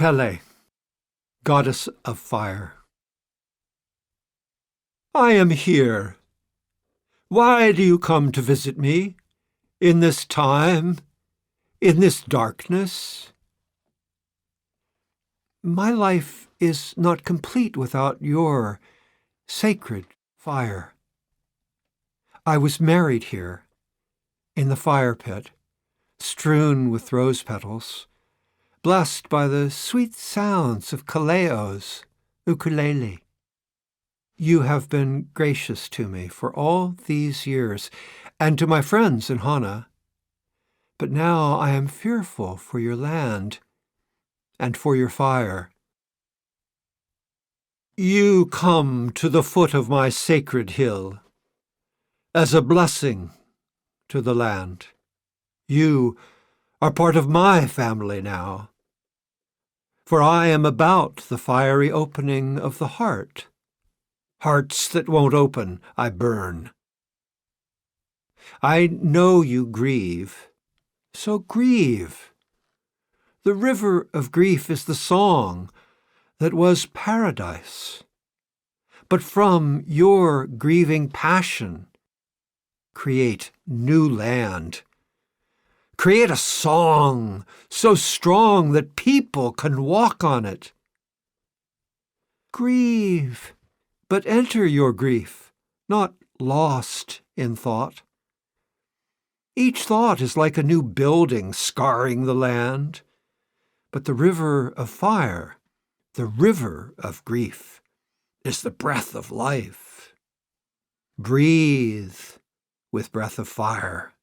Pele, goddess of fire. I am here. Why do you come to visit me? In this time? In this darkness? My life is not complete without your sacred fire. I was married here, in the fire pit, strewn with rose petals, blessed by the sweet sounds of Kaleo's ukulele. You have been gracious to me for all these years, and to my friends in Hana. But now I am fearful for your land and for your fire. You come to the foot of my sacred hill as a blessing to the land. You are part of my family now, for I am about the fiery opening of the heart. Hearts that won't open, I burn. I know you grieve, so grieve. The river of grief is the song that was paradise. But from your grieving passion, create new land. Create a song so strong that people can walk on it. Grieve, but enter your grief, not lost in thought. Each thought is like a new building scarring the land, but the river of fire, the river of grief, is the breath of life. Breathe with breath of fire.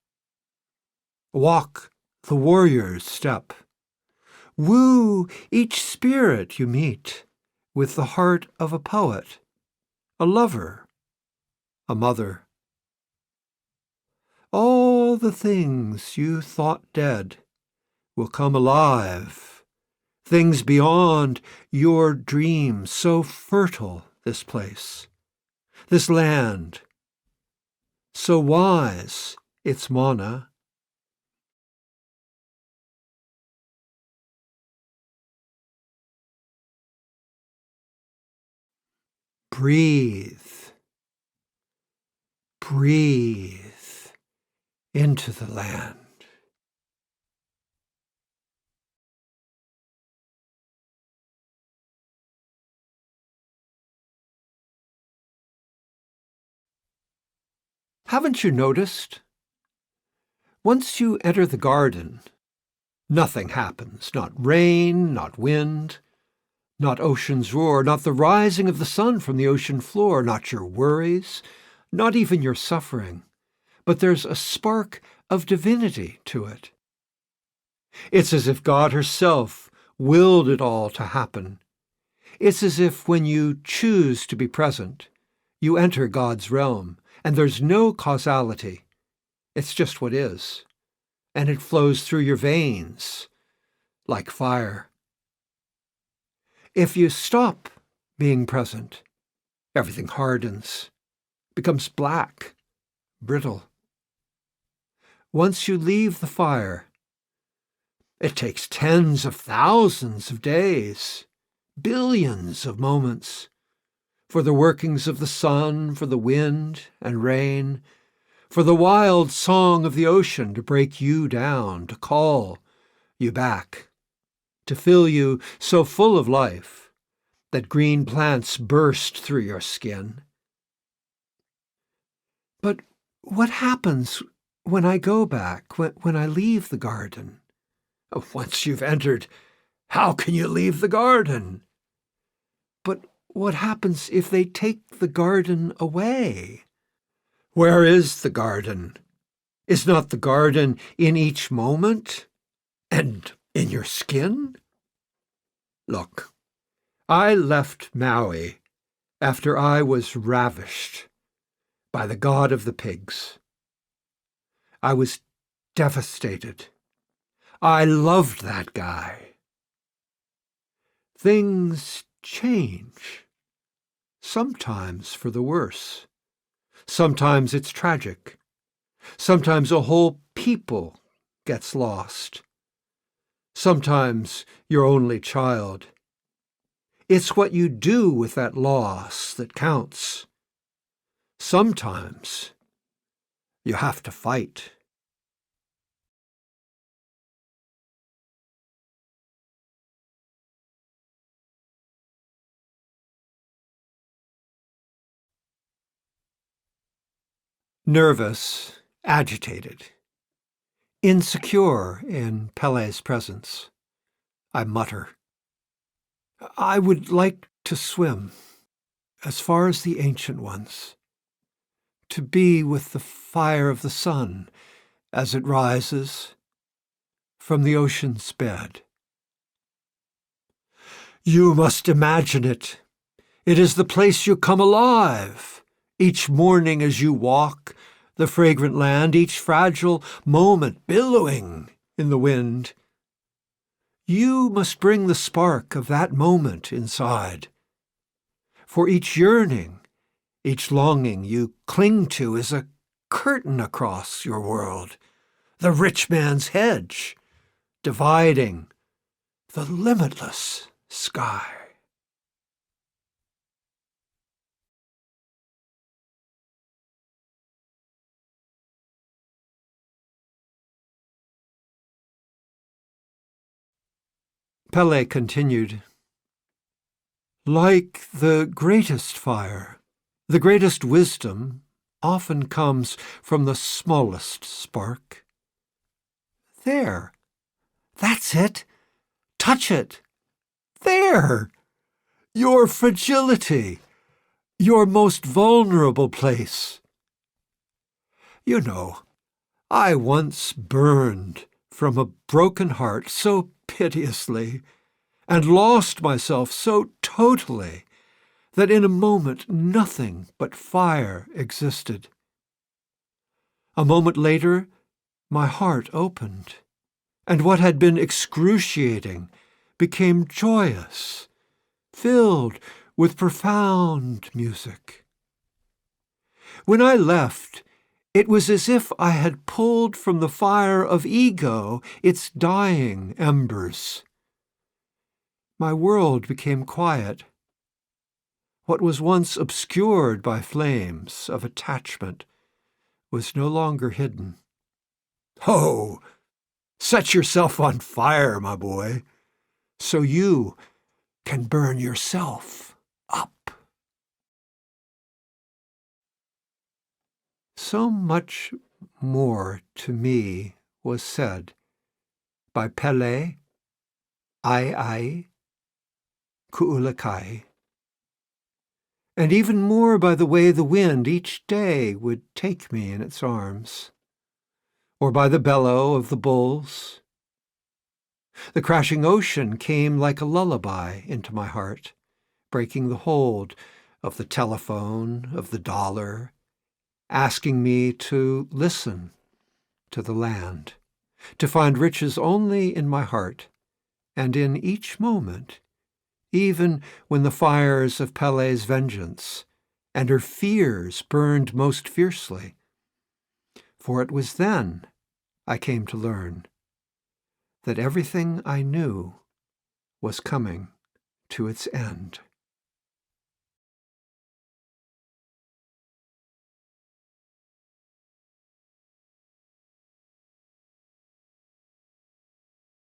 Walk the warrior's step. Woo each spirit you meet with the heart of a poet, a lover, a mother. All the things you thought dead will come alive, things beyond your dreams, so fertile this place, this land, so wise its mana. Breathe, breathe into the land. Haven't you noticed? Once you enter the garden, nothing happens, not rain, not wind, not ocean's roar, not the rising of the sun from the ocean floor, not your worries, not even your suffering, but there's a spark of divinity to it. It's as if God herself willed it all to happen. It's as if when you choose to be present, you enter God's realm, and there's no causality. It's just what is, and it flows through your veins like fire. If you stop being present, everything hardens, becomes black, brittle. Once you leave the fire, it takes tens of thousands of days, billions of moments, for the workings of the sun, for the wind and rain, for the wild song of the ocean to break you down, to call you back, to fill you so full of life that green plants burst through your skin. But what happens when I go back, when I leave the garden? Once you've entered, how can you leave the garden? But what happens if they take the garden away? Where is the garden? Is not the garden in each moment and in your skin? Look, I left Maui after I was ravished by the god of the pigs. I was devastated. I loved that guy. Things change, sometimes for the worse. Sometimes it's tragic. Sometimes a whole people gets lost. Sometimes your only child. It's what you do with that loss that counts. Sometimes you have to fight. Nervous, agitated, insecure in Pele's presence, I mutter. I would like to swim as far as the ancient ones, to be with the fire of the sun as it rises from the ocean's bed. You must imagine it. It is the place you come alive. Each morning as you walk the fragrant land, each fragile moment billowing in the wind. You must bring the spark of that moment inside. For each yearning, each longing you cling to is a curtain across your world, the rich man's hedge, dividing the limitless sky. Pele continued, like the greatest fire, the greatest wisdom often comes from the smallest spark. There, that's it. Touch it. There, your fragility, your most vulnerable place. You know, I once burned from a broken heart so piteously, and lost myself so totally, that in a moment nothing but fire existed. A moment later, my heart opened, and what had been excruciating became joyous, filled with profound music. When I left, it was as if I had pulled from the fire of ego its dying embers. My world became quiet. What was once obscured by flames of attachment was no longer hidden. Oh, set yourself on fire, my boy, so you can burn yourself up. So much more to me was said by Pele, Ai, Ku'ulakai, and even more by the way the wind each day would take me in its arms, or by the bellow of the bulls. The crashing ocean came like a lullaby into my heart, breaking the hold of the telephone, of the dollar, asking me to listen to the land, to find riches only in my heart, and in each moment, even when the fires of Pele's vengeance and her fears burned most fiercely. For it was then I came to learn that everything I knew was coming to its end.